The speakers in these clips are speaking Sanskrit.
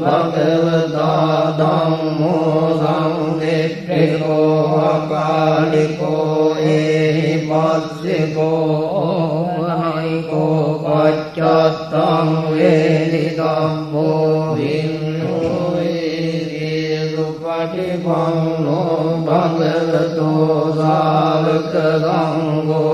Bhagavata Dhammo Samvekya Trikô Akaliko Ehi Passiko Naiko Pacchatam Veditam Vinno Edi Supatipanno Bhagavato Savaka Sangho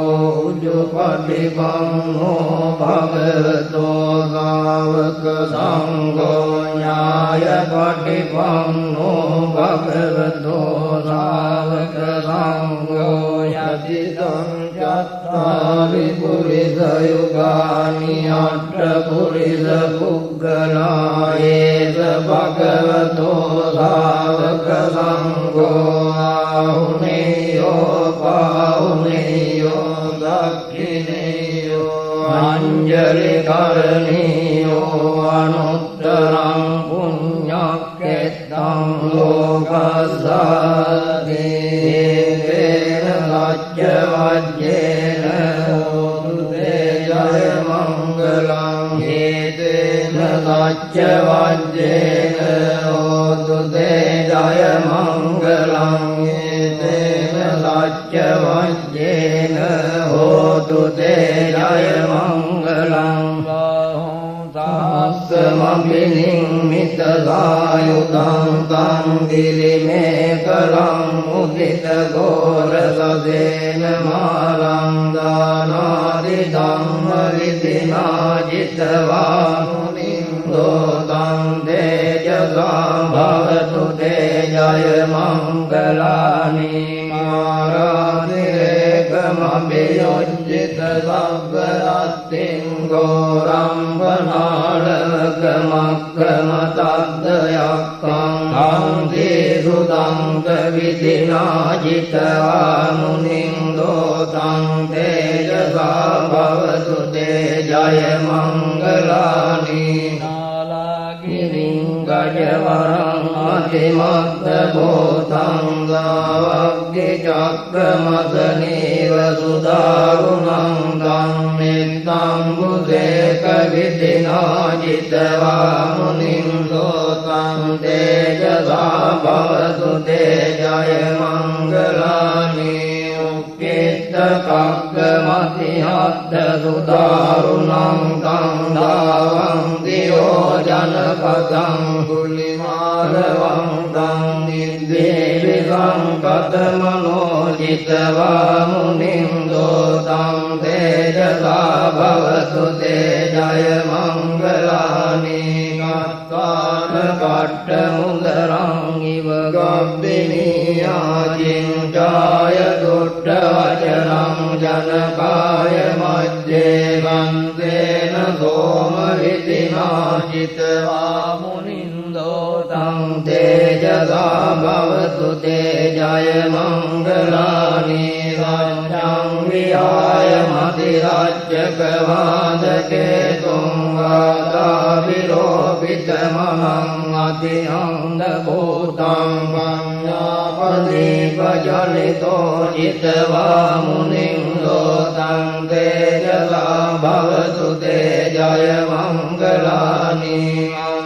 Ujupatipanno Bhagavato Savaka Sangho Nyaya Patipanno Bhagavato Savaka Sangho Yatitam Chattari Purisa Yugani Atta Purisa Puggala Esa Bhagavato Savaka Sangho Ahuneyo Pahuneyo Dakhineyo Anjali Karaniyo Anuttaram Punyakettam Lokasati Vena Lajya Vajjena Odute Jaya Mangalam Etena Lajya Vajjena Odute Jaya Mangalam Etena Lajya Vajjena Odute Jaya Mangalam Samabhinimita Sayudam Tangirime Udita Gora Sadena Malam Danadi Dhamma Vidina Jitavamunindo Tante Jaga Bhavatu Tejaya Mangalani Maradhirekamabhiyojjita Sabbaratin Goram Vanadakamakkamatadayakam Kanti Sudam Kavidina Jitavamunindo Tante Jasa Bhavatu Tejaya Mangalani Gajavarang Atimatta Bhotam Savaggi Chakramadaniva Sudarunam Dhammittam Budeka Vidina Jitavamunim Dotam Tejasa Bhavatu Tejaya Mangalani Ukkita Kakkamati Hatta Sudarunam Tandavam Diyojanapakam Kulimaravam Niddevikam Katamano Jitavamunim Dotam Tejasa Bhavatu Tejaya Mangalani Kattana Kattamudaram Iva Gabbiniyajim Jaya Dutta Vajanam Janakaya Majje Vantena Soma Vidina Jitavamunindo Tam Tejasa Bhavatu Tejaya Mangalani Rajam Vihaya Matirajjakavadake Tungvata Viropitamaham Atiyanda Bhutam Vanyapadi Vajanito Jitavamunindo Tam Tejasa Bhavatu Tejaya Mangalani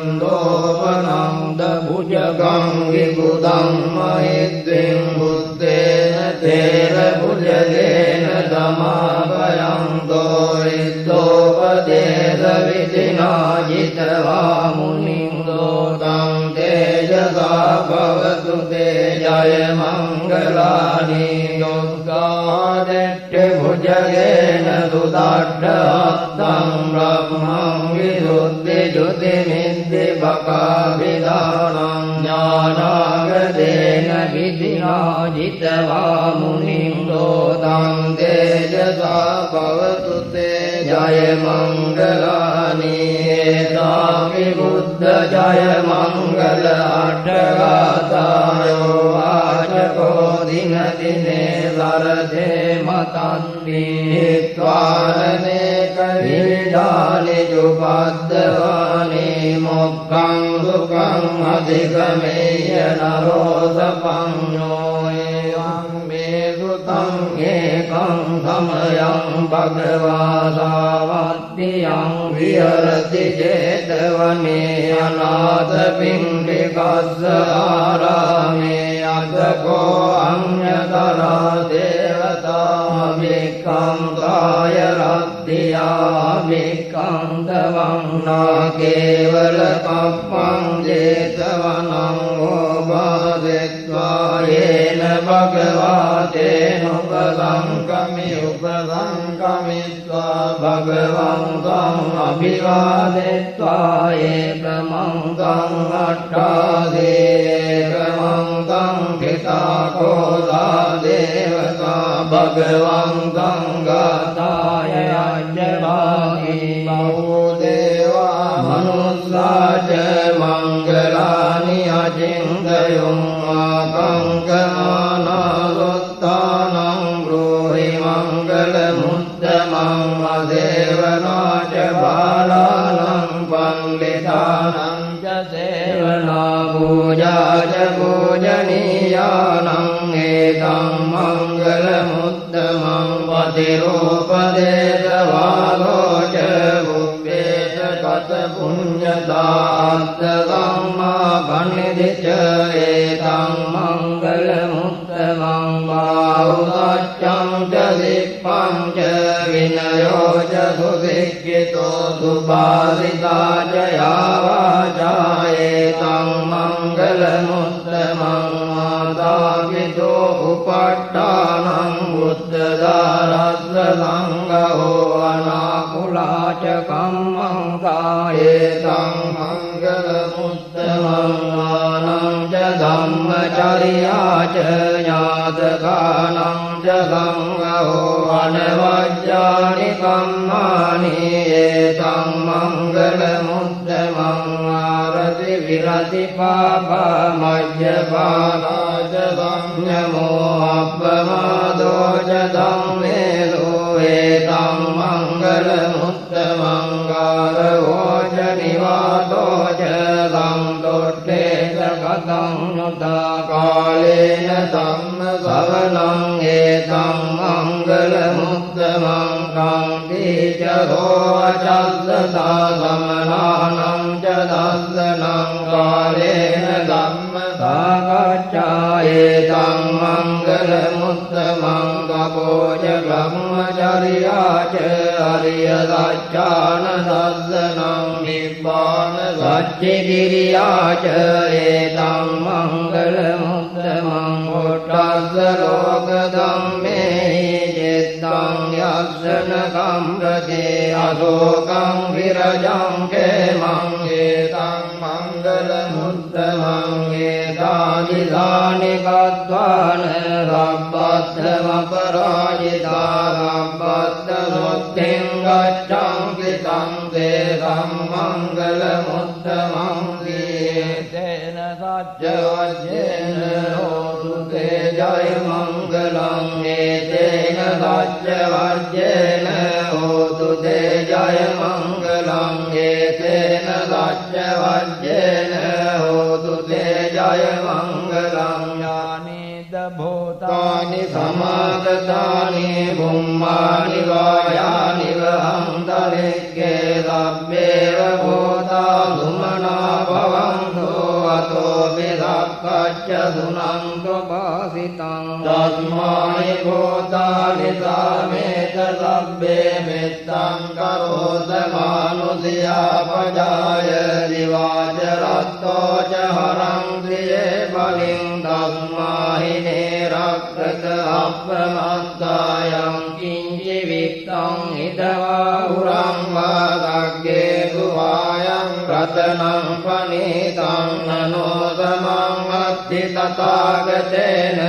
Andopananda Bhujagam Vibhudam Mahidvim Buddhena Tera Bhujagena Dhamapayamto Iddopadesa Vidina Jitavamunindo Tam Tejasa Bhavatu Tejaya Mangalani Yogadette Bhujagena Sudaddhatam Brahmam Viduddhi Jyotimiddi Bhakavidanam Jnanagadena Vidina Jitavamunindo Tam Tejasa Bhavatu Tejaya Mangalani Etami Buddha Jaya Mangala Attagatayo Vachako Dina Dine Sarade Matandi Hitvarane Kavidani Jupaddavani Mokkam Sukham Adhikameya Narosapamyo Evam Mesutam Ekam Samayam Bhagavasavattiyam Viharati Jetavane Anatha Pindikassa Arame Atha को अन्यतरा देवता विक्रान्ताय रद्दिया विक्रान्तवं न केवलकप्पं जेतवनं गोबादित्वा येन भगवतेनुपसङ्कमित्वा भगवन्तम् अभिवादित्वा एकमन्तं अट्टादेकमन्तं पिता कोदा देवता भगवन्तं गताय अजभागे बहुदेवा मनुष्या च मङ्गलानि अचिन्तयम् आकङ्कमानादुत्थानं ब्रूहि मङ्गलमुत्तमम् असेवना च बालानां पण्डितानां च सेवना पूजा च पूजनीयानाम् एतं मङ्गलमुत्तमम् पतिरूपदेशवालो च भुव्येश कथपुण्यतात्तदम्मा पण्डिति च एतं मङ्गलमुत्तमम् बाहुदाच्चं च दिप्पं च विनयो च सुशिक्षितो सुभाषिता च या वाचा एतं मङ्गलमुत्तमम् मातापितो उपट्टानं बुद्धदारस्वसङ्गहो अनाकुला च कम्मङ्का एतं मङ्गलमुत्तमम् मानं च धम्मचर्या च ज्ञातकानं च गङ्गहो अनवज्यानि कर्माणि एतं मङ्गलमुत्तमम् आरति विरति पापमज्जपाला च संयमो अपमादो च धम्मेषु एतं मङ्गलमुत्तमम् गारवो च निवातो च सन्तुष्टे च कथं नुता कालेन धम्मसवनम् एतं मङ्गलमुत्तमम् कान्ति च रोवचस्तथा समनानं च दर्शनं कालेन धम्मसागच्छा एतं मङ्गलमुत्तमम् तपो च ब्रह्मचर्या च हरियदाख्यानदर्शनं निब्बाणसच्चिकिरिया च एतं मङ्गलमुत्तमम् पुट्टस्सलोकधम्मे चित्तं यक्षणकं प्रति अशोकं विरजं क्षेमं एतं मङ्गलमुत्तमम् एतानि गत्वान् रब्बद्धमपराजिता रब्बद्धमुक्तिं गच्छन्ति तं तेषां मङ्गलमुत्तमं तेन सत्यवज्येन होतु ते जयमङ्गलम् एतेन सत्यवज्येन होतु ते जयमङ्गलम् एतेन सत्यवज्येन होतु ते जयमङ्गलम् यानि भूतानि समागतानि भूमानि वायानि वहन्तरिक्षे सभ्येव भूता सुमना भवन्तु अतो विदक्कच्च सुनन्तु भासितं तस्मानि भूतानि सामेत सभ्ये मित्तं करोत मानुषयापजाय दिवाचरत्तो च हरं श्रिये बलिं तस्माहिने रक्षत अप्रमत्तायं किञ्चिवित्तं हितवाहुरं वादग्गे सुवायं रतनं पनीतं ननोदमं अद्धि तथागतेन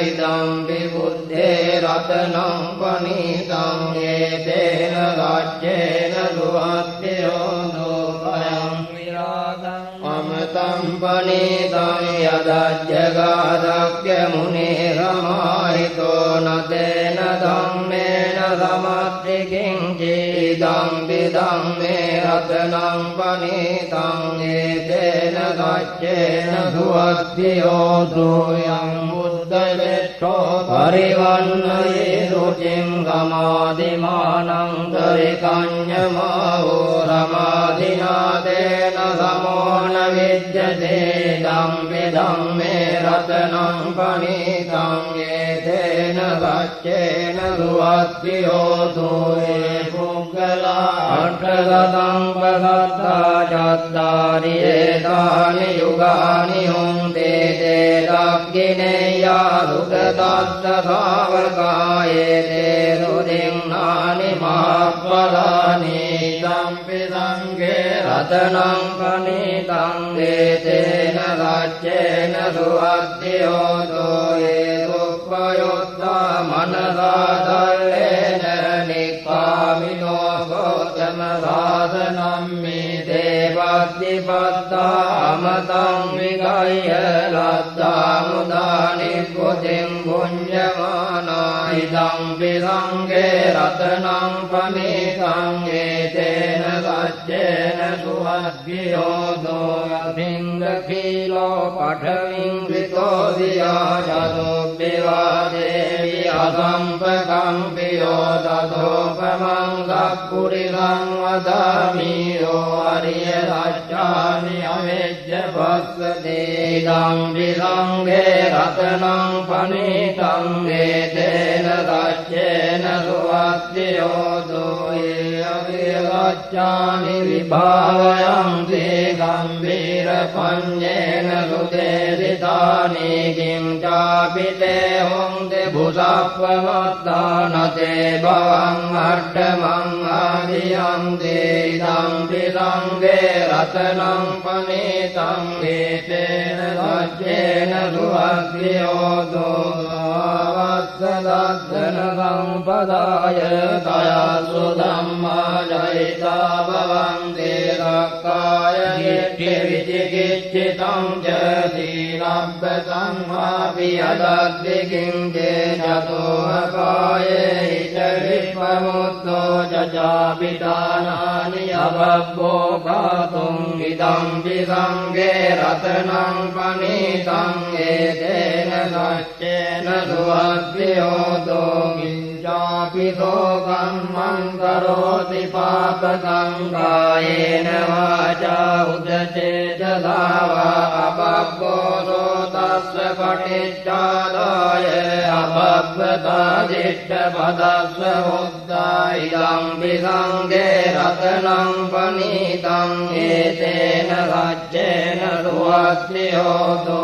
इदं विबुद्धे रतनं पनीतं एतेन राज्येन सुहत्ययो दोपयं विरागम् अमृतं पनीतं यदज्जगादज्ञमुनिरमाहितो न तेन धम्मेन समत्रि किञ्चिदं विदं मे रत्नं पनीतं एतेन राज्येन सुहत्ययो दूयं बुद्धविष्ठो परिवन्नये रुचिं गमादिमानं दरिकन्यमाहो रमादिनादेन समो न विद्य विद्यतेदं विदं मे रत्नं पणितं एतेन सच्चेन सुवद्भियोतो ये पुग्गला अष्टशतं वसत्ता चत्वारि एतानि युगानि हुन्ते ते दक्षिणेया सुगतस्य सावकाये ते सुदिङ्नानि महाफलानि संगे रत्नं पणितं एतेन सच्चेन सुवद्भियोतो ये सुप्रयुक्ता मनसा दल्लेन निक्कामिनो भोजनसाधनं मिते भक्तिपद्धामतं विगह्य लब्धामुदानि बुद्धिं भुञ्जमाना इदं विसङ्गे रत्नं पणितं एतेन सच्चेन सुवद्भियोतो यथिङ्गखिलो पठविं कृतोऽधिया चतो विवादेवि असम्पकम्पियो ततोपमं सत्पुरुषं वदामि यो अर्यसच्चानि अवेज्य भक्सते इदं विसङ्गे रत्नं पणितं एतेन सच्चेन सुवद्भियोतो ये अविरच्चानि विभावयन्ति गम्भीरपञ्चेन सुतेदितानि किं चापि ते हुन्ति भूषाप्पमत्तानते भवम् अष्टमम् आदियन्ति इदं विसङ्गे रत्नं पणितं एतेन सच्चेन सुवद्भियोतो वत्सदर्शनसम्पदाय तया सुधम्माजयिता भवन्ति सक्काय विचिकित्सितं च दीनव्रतमपि यदद्य किञ्चेन तोऽपाये च विश्वमुक्तो च चापितानानि अबभ्वो गातुम् इदं विसङ्गे रत्नं पणितं एतेन सच्चेन सुवद्भियोतो किञ्चापि शोकं करोति पापकं कायेन वाचा उदचेतसा वा अपभ्वो तस्य पठिच्चादाय अपभ्वतादिष्टपदस्य मुद्दा इदं विसङ्गे रत्नं पणितं एतेन सच्चेन सुवद्भियोतो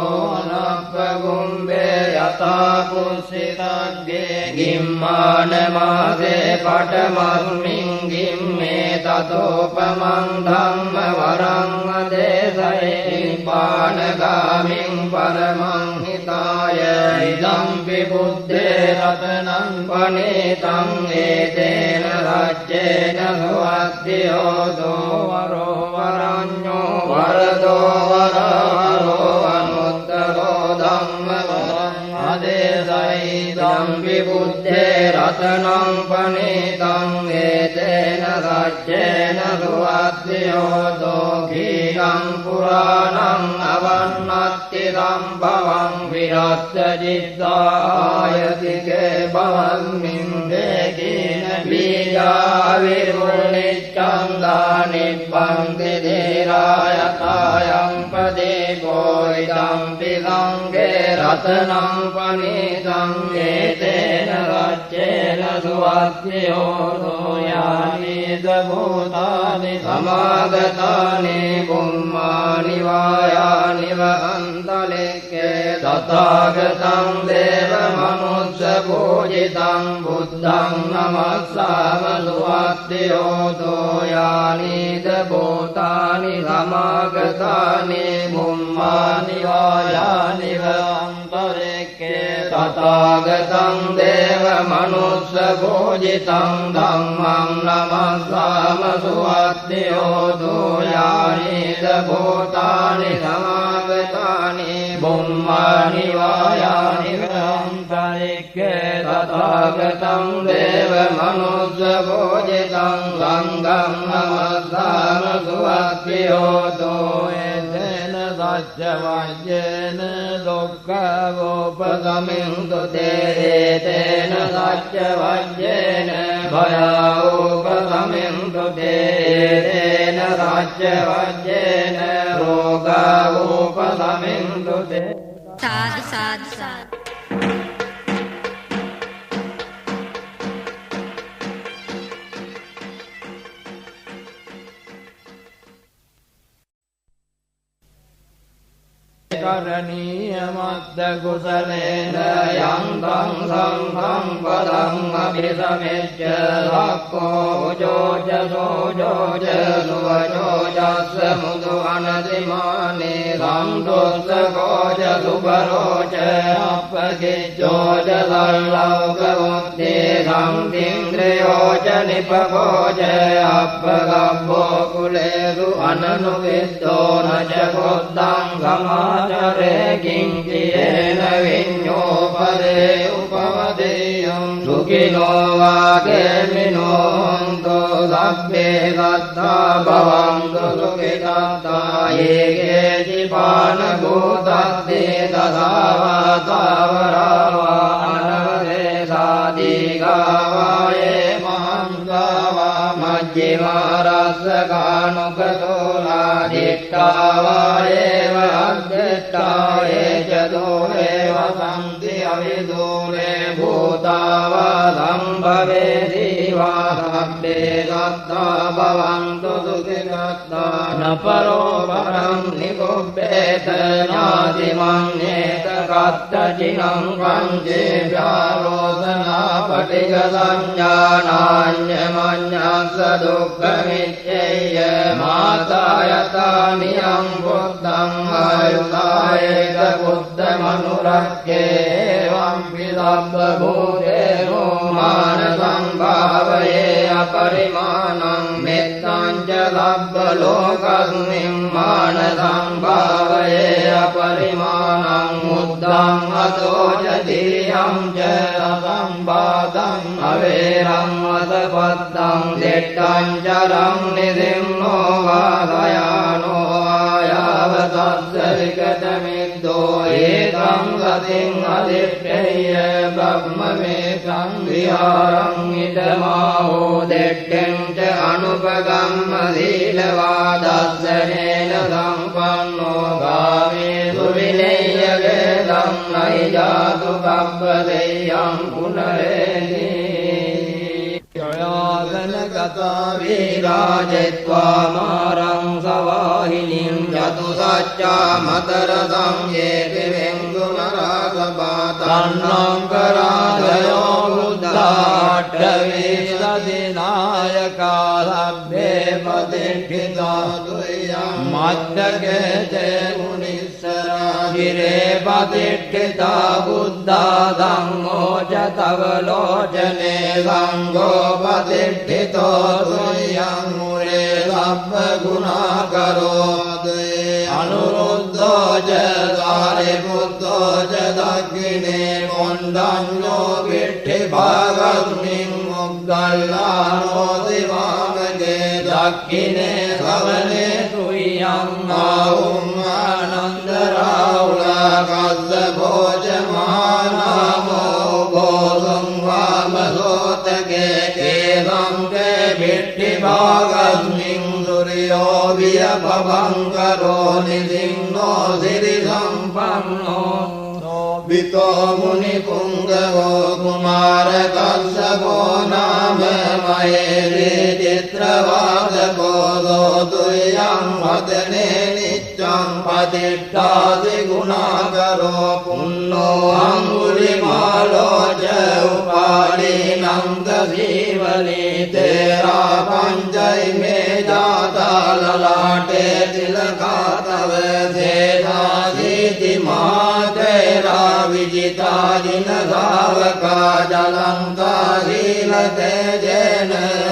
नप्रगुम्बे यथा पुष्सितग्गे गिम्मानमासे पटमस्मिन् गिम्मे ततोपमं धम्मवरं देशये पानगामिं परमं हिताय इदं विबुद्धे रत्नं पणितं एतेन सच्चेन सुवद्भियोतो वरो वरण्यो वरदो वरहरो अनुत्तरो धम्मवरम् अदेशयिदं विबुद्धे रत्नं पणितं एतेन सच्चेन सुवद्भियोतो क्षीरं पुराणम् अवन्नत्तिदं भवं विरक्तचित्तायति केवलमिन्द्रेकीन बीजाविर्मुनिच्छन्दानि पङ्क्ति धीरायतायं प्रदीपो इदं विसङ्गे रत्नं पणितं एतेन सच्चेन सुवद्भियोतो यानि भूतानि समागतानि पुम्मानि वायानि वहन्तलिके तथागतं देवमनुष्यपूजितं बुद्धं नमस्साम सुवद्भियोतो यानि भूतानि समागतानि पुम्मानि वायानि वहन्तलिके तथागतं देवमनुष्यपूजितं धम्मं नमस्साम सुवद्भियोतो यानि भूतानि समागतानि पुम्मानि वायानि वहन्तलिके तथागतं देवमनुष्यपूजितं संघं नमस्साम सुवद्भियोतो एतेन सच्चवाक्येन दुःखवोपगमिन्तु ते एतेन सच्चवाक्येन भयोपगमिन्तु ते एतेन වච්ච වච්චේන රෝගා උපසමින්තු තේ සාදු සාදු සාදු කරණීය මද්ද කුසලේන යන්තං සංඝං පදං අභිසමෙච්ච ලක්ඛෝ ජෝජ සෝජෝජ සුවජෝජස්ස මුදු අනතිමානේ සම්දොස්ස කෝජ සුබරෝච අප්පකිච්ඡෝජ සල්ලෝක වොත්තේ සම්තින්ද්‍රයෝච නිපකෝජ අප්පගබ්බෝ කුලේසු අනනුවිද්දෝ නච කොද්දං සමාචරේ කිංචේන විඤ්ඤෝ පරේ උපවදේයං සුඛිනෝ වාගේමිනෝ හොන්තෝ සබ්බේ සත්තා භවන්තු සුඛිතාත්තා යේගේ ජීවාන භූතස්සේ දසාවතාවරවා අනවසේ සාදීගාවායේ මහන්ගාවා මජ්ජිමාරස්සකානුකසෝලා දිට්ඨාවායේව අද්දෙට්ඨායේ චදෝරේ වසන්ති අවිදූරේ භූතාවා සම්භවේ දීවා සබ්බේ සත්තා භවන්තු සුඛිතාත්තා නපරෝ පරං නිකුබ්බේත ඥාතිමඤ්ඤේත කත්තචිනං පංචේ ව්‍යාරෝසනා පටිග සංඥානාඤ්ඤමඤ්ඤස්ස දුක්ඛමිච්ඡේය මාතායතානියං බුද්ධං ආයුදායේත බුද්ධ මනුරක්ඛේ එවං විදබ්බ භූතේනෝ මාන සම්භාවයේ අපරිමාණං මෙත්තං ච ලබ්බ ලෝකස්මින් මාන සම්භාවයේ අපරිමාණං මුද්දං අතෝ ච දිරියං ච අසම්බාධං අවේරං අසපත්තං දෙට්ඨං චරං නිදින්නෝ වාදයානෝ ආයාව සස්ස විකතමිද්දෝ ඒකං සතින් අදිට්ඨේය බ්‍රහ්මමේ සංවිහාරං ඉදමාහෝ දෙට්ඨං ච අනුපගම්ම සීලවාදස්සනේන සම්පන්නෝ ගාමේසු විනය්‍යගේ ධම්මයි ජාතු කප්පදේයං පුනරේති යයාගන ගතා වීරාජෙත්වා මාරං සවාහිනින් යතු සච්චා මතර සංයේති වෙංගුනරාසබාතන්නං කරාදයෝ බුද්ධාට්ඨවිසදිනායකා සබ්බේ පතිට්ඨිතා දුයං මද්දකේ මුනිස්සරා හිරේ පතිට්ඨිතා බුද්ධා ධම්මෝ ච තව ලෝචනේ සංඝෝ පතිට්ඨිතෝ දුයං මුරේ සබ්බ ගුණාකරෝදේ අනුරුද්ධෝ ච සාරිපුත්තෝ ච දක්ඛිනේ මොණ්ඩඤ්ඤෝ විට්ඨි භාගස්මින් මුග්ගල්ලානෝ දිවාමගේ දක්ඛිනේ සවනේ තුයං ආවුම් ආනන්ද රාහුලා කස්සපෝ ච මහානාමෝ ගෝසං වාමසෝතගේ කේසං කේ විට්ඨි භාගස්මින් සූර්යෝ වියපවංකරෝ නිසින්නෝ සිරි සම්පන්නෝ විතෝ මුනි පුංගවෝ කුමාර කස්සපෝ නාම මහේරේ චිත්‍රවාදකෝ දෝතුයං වදනේ නිච්ඡං පතිට්ඨාති ගුණාකරෝ පුන්නෝ අංගුලිමාලෝ ච උපාලීනං දසීවලී තේරා පංචෛමේ ජාතාලලාටේ තිලකාතව සේනාදීති මාතේරා විජිතා දින සාවකා ජලන්තා සීල තේජේන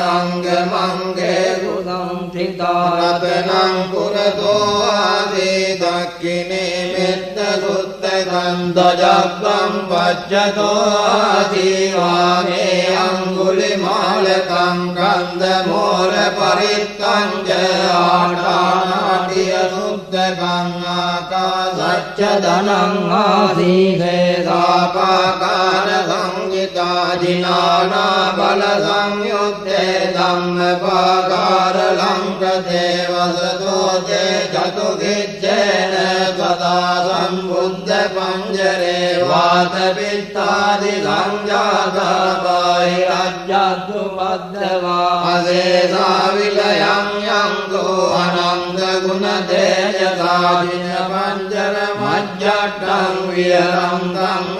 අංගමංගේ සුසංඨිතා රතනං පුරතෝ ආදී දක්ඛිනේ මෙත්ත සුත්තකං දජග්ගං වච්චතෝ ආදී වාමේ අංගුලිමාලකං කන්ද මෝර පරිත්තං ච ආඨානාටිය සුත්තකං ආකාසච්ච ධනං ආදීසේ සාපාකාර සංගිතා ජිනානා බල සංයුත්තේ ධම්මපාකාර ලංකතේ වසතෝ තේ චතුගිච්ඡේන සදා සම්බුද්ධ පංජරේ වාත පිත්තාදි සංජාතා බාහිරජ්ජතු පද්දවා අසේසා විලයං යංකෝ අනන්ත ගුණ තේජසාදින පංජර මජ්ජට්ඨං විරංගං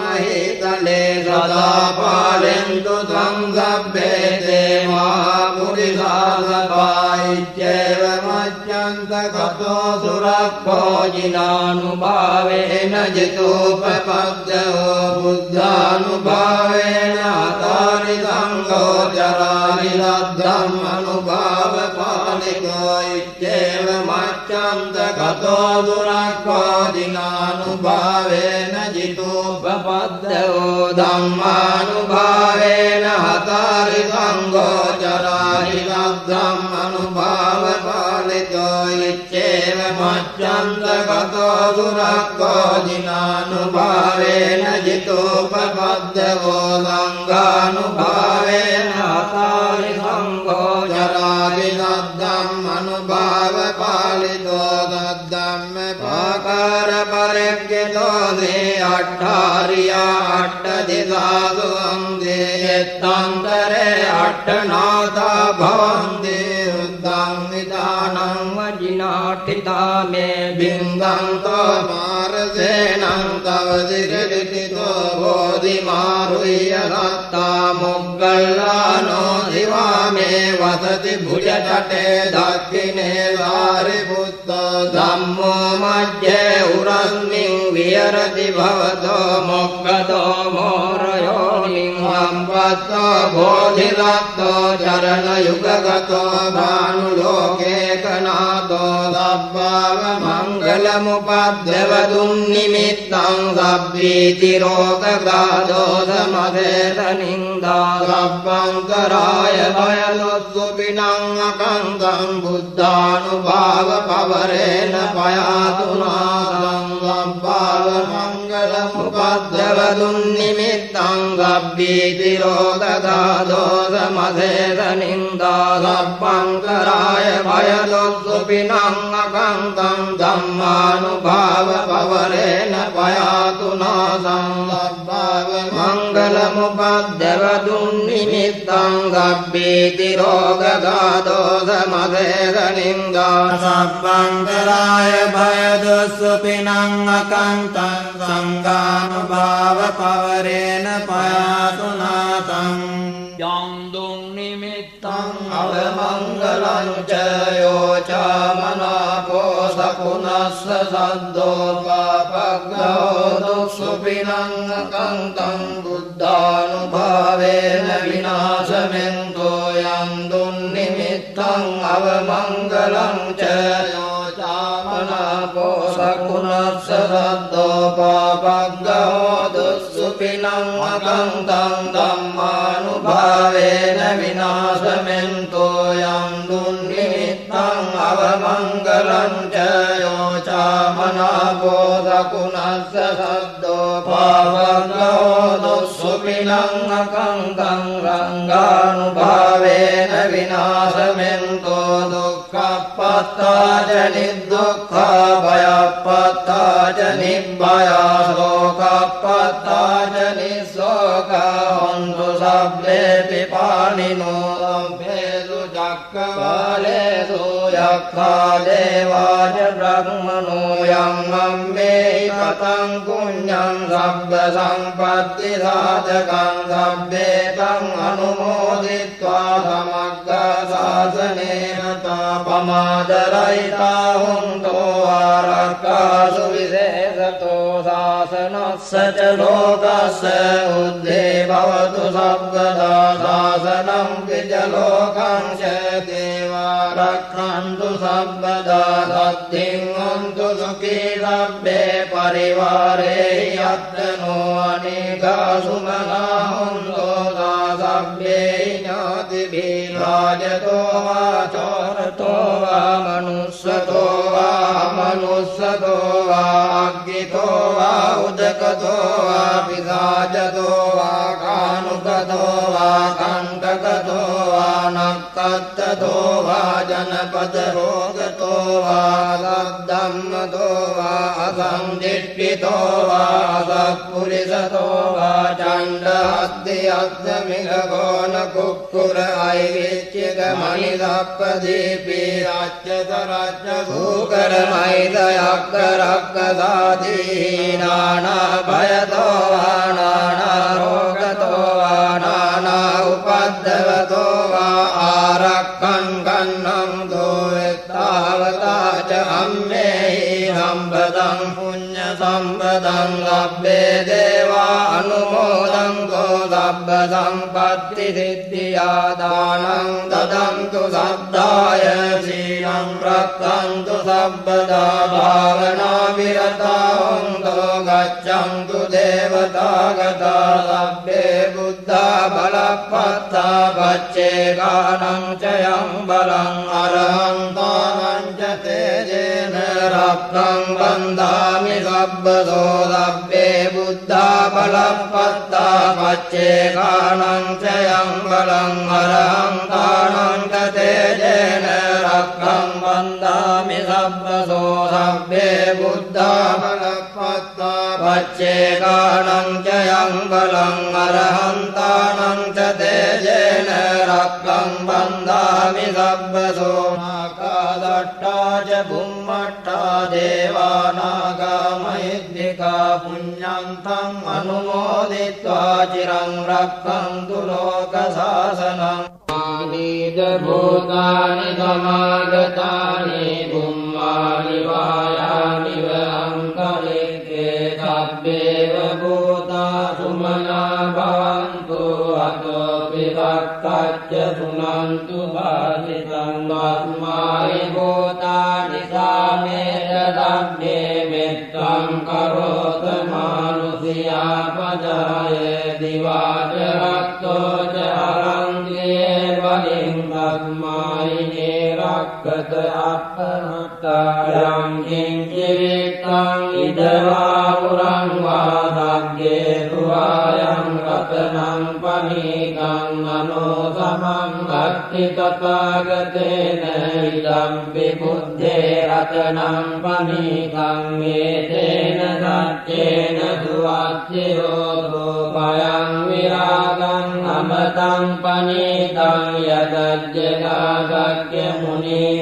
අහිතලේ සදා පාලෙන්තු සංසබ්බේ තේ මහා පුරිසාසපායිච්චේව මච්ඡන්ත කතෝ සුරක්ඛෝ ජිනානුභාවේන ජිතෝපපද්දෝ බුද්ධානුභාවේන අතාරි සංඝෝ චරාරි ධම්මනුභාව පාලිකෝ ඉච්ඡේව මච්ඡන්ත කතෝ සුරක්ඛෝ ජිනානුභාවේන ජිතෝපපද්දෝ ධම්මානුභාවේන අතාරි සංඝෝ චරාරි ධම්මනුභාව පාලිකෝ ඉච්ඡේව මච්ඡන්ත කතෝ සුරක්ඛෝ ජිනානුභාවේන ජිතෝපපද්දෝ සංඝානුභාවේන අතාරි සංඝෝ චරාරි ධම්මනුභාව පාලිකෝ ධම්ම පාකාර පරිග්ගතෝ දේ අට්ඨාරියා අට්ඨ දිසාසු අංගේ තංතරේ අට්ඨනාතා භවන්තේ උද්දං විදානං වජිනාඨිතා මේ බින්දන්තෝ මාරසේනං තව දිගදිතෝ බෝධි මාරුය සත්තා මොග්ගල්ලානෝ දිවාමේ වසති භුජටේ දක්ඛිනේ සාරිපුත්ත ධම්මෝ මජ්ජේ උරස්මින් විහෙරති භවතෝ මොක්ඛදෝ මෝරයෝ නිම්හම්පත්තෝ බෝධිලත්තෝ චරණ යුගගතෝ භානුලෝකේ කනාතෝ සබ්බාව මංගලමුපද්දව දුන්නිමිත්තං සබ්බීති රෝගගාදෝ සමදේතනින්දා සබ්බංකරාය භයලොස්සුපිනං අකංගං බුද්ධානුභාව පවරේන පයාතුනාසං සබ්බාව මංගලමුපද්දව දුන්නිමිත්තං සබ්බීති රෝගගාදෝ සමදේතනින්දා සබ්බංකරාය භයලොස්සුපිනං අකංගං ධම්මානුභාව පවරේන පයාතුනාසං සබ්බාව මංගලමුපද්දව දුන්නිමිත්තං සබ්බීති රෝගගාදෝ සමදේතනින්දා සබ්බංකරාය භයදොස්සුපිනං අකංතං සංඝානුභාව පවරේන පයාතුනාතං යං දුන් නිමිත්තං අවමංගලං ච යෝ චාමනාපෝ සකුණස්ස සද්දෝ පාපග්ගෝ දුස්සුපිනං අකංතං බුද්ධානුභාවේන විනාශමෙන්තෝ යං දුන් නිමිත්තං අවමංගලං ච යෝ චාමනාපෝ සකුණස්ස සද්දෝ පාපග්ගෝ දුස්සුපිනං අකංතං ධම්මානුභාවේන විනාශමෙන්තෝ යං දුන් නිමිත්තං අවමංගලං ච යෝ චාමනාපෝ සකුණස්ස සද්දෝ පාපග්ගෝ දුස්සුපිනං අකංතං රංගානුභාවේන විනාශමෙන්තෝ දුක්ඛප්පත්තාච නිදුක්ඛා භයප්පත්තාච නිබ්බයා ශෝකප්පත්තාච නිස්සෝකා හොන්තු සබ්බේපි පානිනෝ සම්පේසු චක්කවාලේසු යක්ඛා දේවාච බ්‍රහ්මනෝ යං අම්මේ කතං පුඤ්ඤං සබ්බ සම්පත්ති සාධකං සබ්බේතං අනුමෝදිත්වා සමග්ග සාසනේන තාපමාදරයිතා හුන්තෝ ආරක්ඛාසු විශේෂතෝ සාසනස්ස ච ලෝකස්ස උද්ධේ භවතු සබ්බදා සාසනං පිච ලෝකං ච දේවා රක්ඛන්තු සබ්බදා සත්තිං හොන්තු සුඛී සබ්බේ පරිවාරේ යත්තනෝ අනේකා සුමනා හොන්තෝ සබ්බේ ඥාතිභී රාජතෝ වා චෝරතෝ වා මනුස්සතෝ වා අග්ගිතෝ වා උදකතෝ වා පිසාචතෝ වා කානුකතෝ වා කණ්ඨකතෝ වා නක්ඛත් गतो वा जनपदो गतो वा सद्धम्मतो वा असंदिष्टितो वा असत्पुरुषतो वा चण्डहस्तिहस्तमिघगो न कुक्कुर ऐविच्यकमणिदप्पदीपी राज्यधराज्यभूकरमैदयक्करक्कसाधी नानाभयतो वा नानारोगतो वा नाना उपद्रवतो वा आरक्षन् कन्नं दोवित्तावता च अम्मेहि सम्पदं पुण्यसम्पदं लभ्ये देवा अनुमोदन्तो सर्वसम्पत्तिसिद्धिया दानं ददन्तु शब्दाय शीलं रक्षन्तु सर्वदा भावनाविरता हन्तो गच्छन्तु देवतागता लभ्ये बुद्धा बलपत्ता पच्चेकानं च यं बलम् अर्हन्तानं च तेजेन रक्तं बन्धामि सर्वतो लभ्ये बुद्धा बलपत्ता पच्चेकानं च यं बलम् अर्हन्तानं च तेजेन रक्तं बन्धामि सर्वतो लभ्ये बुद्धा बलपत्ता पच्चेकानं च यं बलम् अर्हन्तानं च तेजेन रक्तं बन्धामि सर्वतो नागादट्टा च भूमट्टा देवानागामहिद्धिका पुण्यन्तम् अनुमोदित्वा चिरं रक्षन्तु लोकशासनम् भूतानि समागतानि भूमानि वायानि वहङ्कलिके सब्बेव भूता सुमना भवन्तु अतो विभक्तच्च शृण्वन्तु भाषितं तस्मात् भूतानि सामेत सब्बे मित्रं करोत मानुषिया पदाय दिवा च रक्तो च हरन्ति तस्मायिने रक्षत अपहतायं किञ्चित्तं इदवापुरं वा सज्ञे सुवायं रत्नं पनीतं मनो समं भक्ति तथागतेन इदं विबुद्धे रत्नं पनीतं एतेन सत्येन सुवाच्योपयं विरागं अमतं पनीतं यदज्जगासख्यमुनि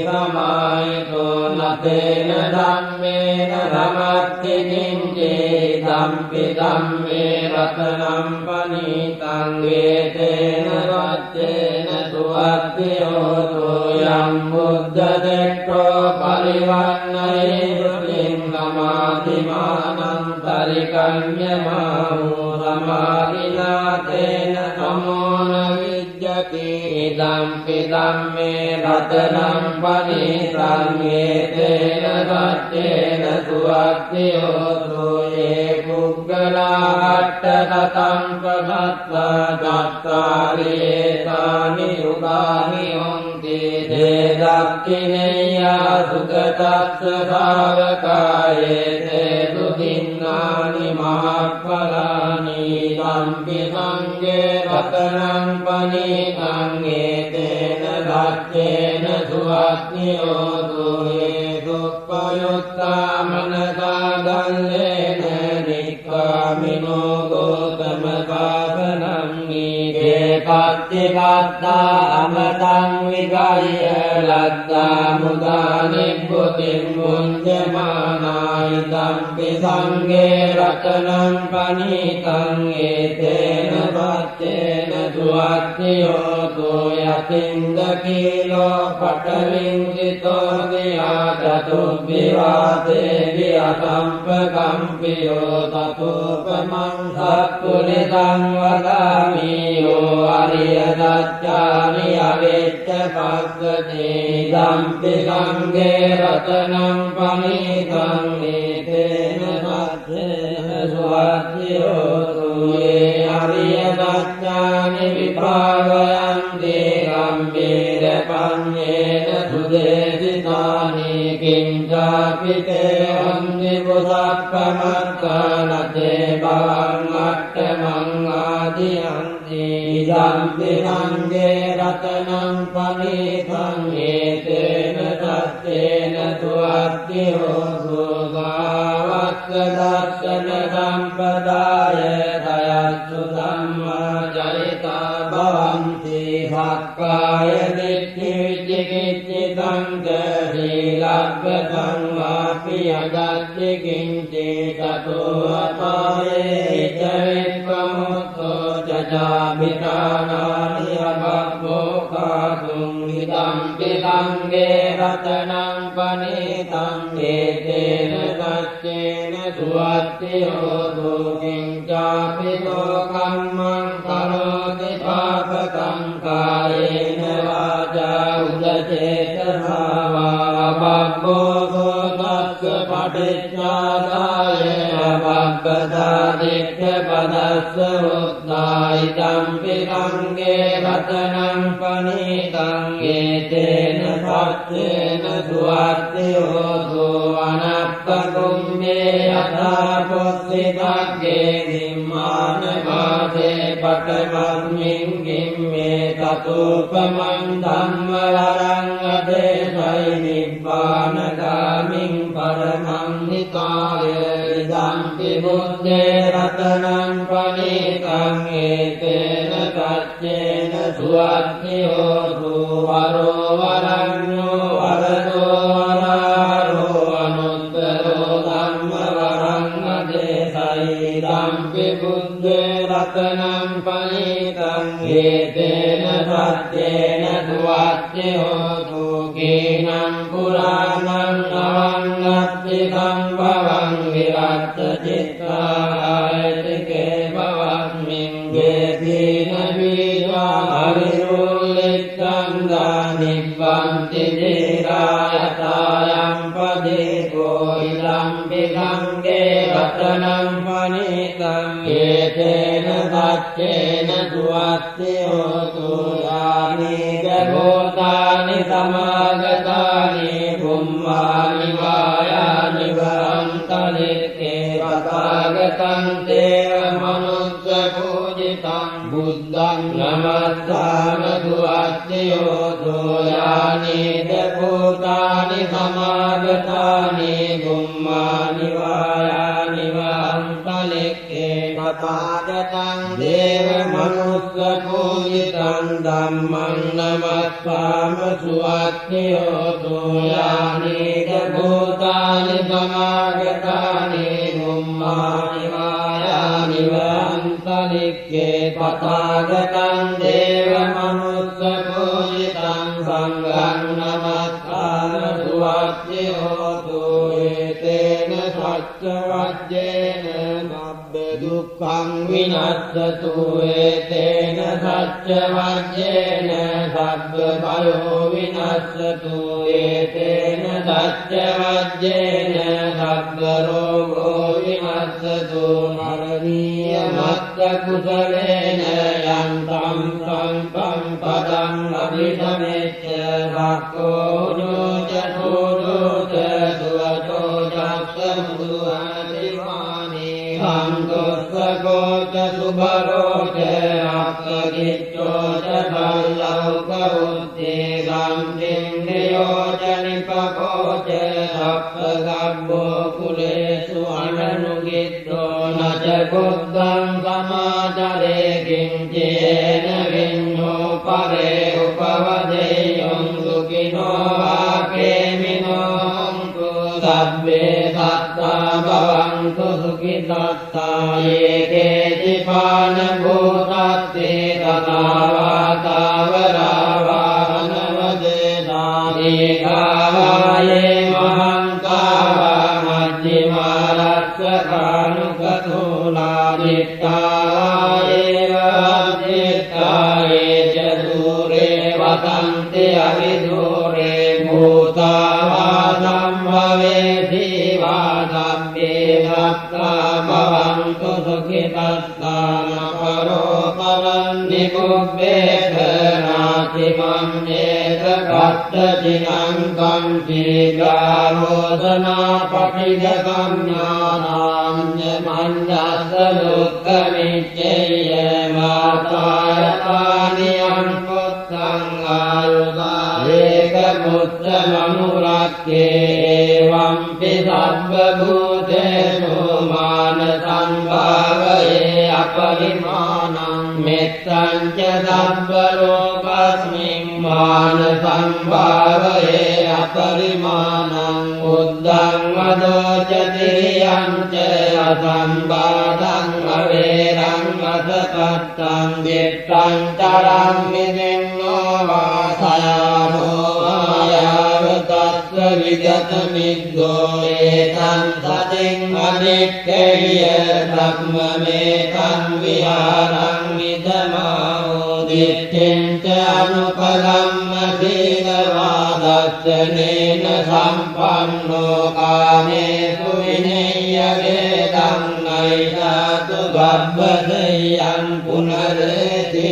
समाहितो न तेन धम्मेन धमत्ति किञ्चिदम्पि धम्मे रत्नं पनीतं एतेन वाच्येन सुवर्तियोतो यं बुद्धदिष्टो परिवर्णये श्रुतिं समाधिमानं तरिकन्यमाहो समाधिना तेन समो न विद्यते इदम्पि धम्मे रत्नं पनीतं एतेन सत्येन सुवर्तियोतो ये पुग्गला अट्टशतं प्रदत्ता चत्वारि एतानि युगानि हन्ति ते दक्षिणेया सुगतस्य सावकाये ते सुदिन्नानि महाफलानि इदम्पि संगे रत्नं पनीतं एतेन सत्येन सुवर्तियोतो ये दुःखयुक्ता मनसा गल्लेन निक्कामिनो गौतमशासनं नीते पत्तिपत्ता अमतं विगाय लद्धा मुदा निभृतिं भुञ्जमाना इदम्पि संगे रत्नं पनीतं एतेन सत्येन सुवर्तियोतो यतिन्दकीलो पटलिङ्गितो दिया चतुर्विवादे विहसम्पकम्पियो ततोपमं सत्पुरुषं वदामि यो अर्यदच्चानि अवेच्च पश्यति इदम्पि संगे रत्नं पनीतं एतेन सत्येन सुवर्तियोतो ये अर्यदच्चानि विभावयन्ति गम्भीरपण्येन सुदेशितानि किञ्चापि ते वन्दिपुषक्कमर्कनते भवन्नट्टमङ्गादियन्ति इदम्पि संगे रत्नं पनीतं පදාය දයත්සු ධම්මචරිතා භවಂತಿ සක්කාය දිට්ඨි විචිකිච්ඡිතං සීලබ්බතං වාපි අදත්ති කිංචි තතෝ අපායේ චෛක්කමුත්තෝ ජජාමිතානානි අබ්බෝ කාතුං ඉදං පිලංගේ රතනං පනිතං ඒතේන සච්චේන සුවත්තියෝ දුකින්චාපි ලෝකම්මං කරෝති පාපකං කායේන වාචා උදචේතසා වා බබ්බෝ සෝතස්ස පටිච්චාදාය බබ්බදා දික්ඛ පදස්ස උද්ධායිතං පිලංගේ රතනං පනිතං ඒතේන සච්චේන සුවත්තියෝ අනප්පකුම්මේ යථා පුස්සිතග්ගේ නිම්මාන වාසේ පඨමස්මින් ගිම්මේ තතුපමං ධම්ම වරං අදේශයි නිබ්බාන ගාමින් පරමං නිකාය ඉදම්පි බුද්දේ රතනං පනිතං ඒතේන සච්චේන සුවත්තියෝ වරෝ වරඤ්ඤෝ වරදෝ වරාරෝ අනුත්තරෝ ධම්ම වරං අදේශයි ඉදම්පි බුද්දේ රතනං පනිතං ඒතේන සච්චේන සුවත්තියෝ කේනං පුරාණං අවංගත්ති සම්භවං විරත් චිත්තායතිකේ භවස්මින් වේදීන වීවා අවිරුල්ලිත්තං දානිබ්බන්ති දේරායතායම් පදේ කෝයිලම් පිගංගේ රතනං පනිතං ඒතේන සච්චේන සුවත්තියෝ තුයානීග භූතානි සමාගතානි බුම්මානි වායානි වන්තලික්කේ පතාගතං දේව මනුස්ස පූජිතං බුද්ධං නමස්සාම සුවත්තියෝ තුයානීග භූතානි සමාගතානි බුම්මානි වායානි වන්තලික්කේ පතාගතං දේව මනුස්ස පූජිතං ධම්මං නමස්සාම සුවත්තියෝ තුයානීග භූතානි සමාගතානි බුම්මානි වායානි වන්තලික්කේ පතාගතං දේව මනුස්ස පූජිතං සංඝං නමස්සාම සුවත්තියෝ තුයේතේන සච්ච වජ්ජේන නබ්බ දුක්ඛං විනස්සතු ඒතේන සච්ච වජ්ජේන සබ්බ භයෝ විනස්සතු ඒතේන සච්ච වජ්ජේන සබ්බ රෝගෝ විනස්සතු මරණීය මත්ත කුසලේන යන්තං සංපං පදං අභිධමෙච්ච සක්කෝ ජෝච සෝජෝච සුවචෝ ජක්ඛ මුදුආදිමානි සංගොස්සකෝච සුභරෝච අක්ඛගිච්ඡෝච සල්ලෞකවුත්තේ ගම්දින්දයෝච නිපකෝච සප්පගබ්බෝ කුලේසු අනනුගිද්දෝ නච බුද්ධං සමාචරේ කිංචේන විඤ්ඤෝ පරේ උපවදේයං සුඛිනෝ වාකේමිනෝ සබ්බේ සත්තා භවන්තු සුඛිතත්තා යේකේති පාන භූතත්තේ තථාවාතාවරාවානවදේනාදී කාවායේ මහංකාවා මජ්ජිමාරක්ඛකානුකතෝලා දිත්තාවායේ වද්දිත්තායේ ච දූරේ වතන්ති අවිදූරේ භූතාවා සම්භවේති වාසබ්බේ සත්තා භවන්තු සුඛිතත්තාන පරෝ පරං නිකුබ්බේත නාති මන්නේත කත්තචිනං කංචීකාරෝසනා පටිගකම්ඥානාඤ්ඤ මඤ්ඤස්ස දුක්ඛමිච්ඡේය මාතායතානියං පුත්තං ආයුධා ඒක පුත්ත මනුරක්ඛේ එවං පි සබ්බ භූතේසු මාන සංභාව अपरिमाणं मेत्तं च सर्वलोकस्मिन् मान संभावये अपरिमाणं उद्धं वदो च तिर्यं च असंबाधं अवेरं असपत्तं दिट्टं चरं विदिन्नो वासयामो आयावतस्व विगतमिद्गो एतं सतिं अनित्यय ब्रह्ममेतं विहारं विदमाहो दिष्टिं च अनुपलम्मशीलवादर्शनेन सम्पन्नो कामेषु विनय्य वेदं नैषा तु गर्भशय्यं पुनरेति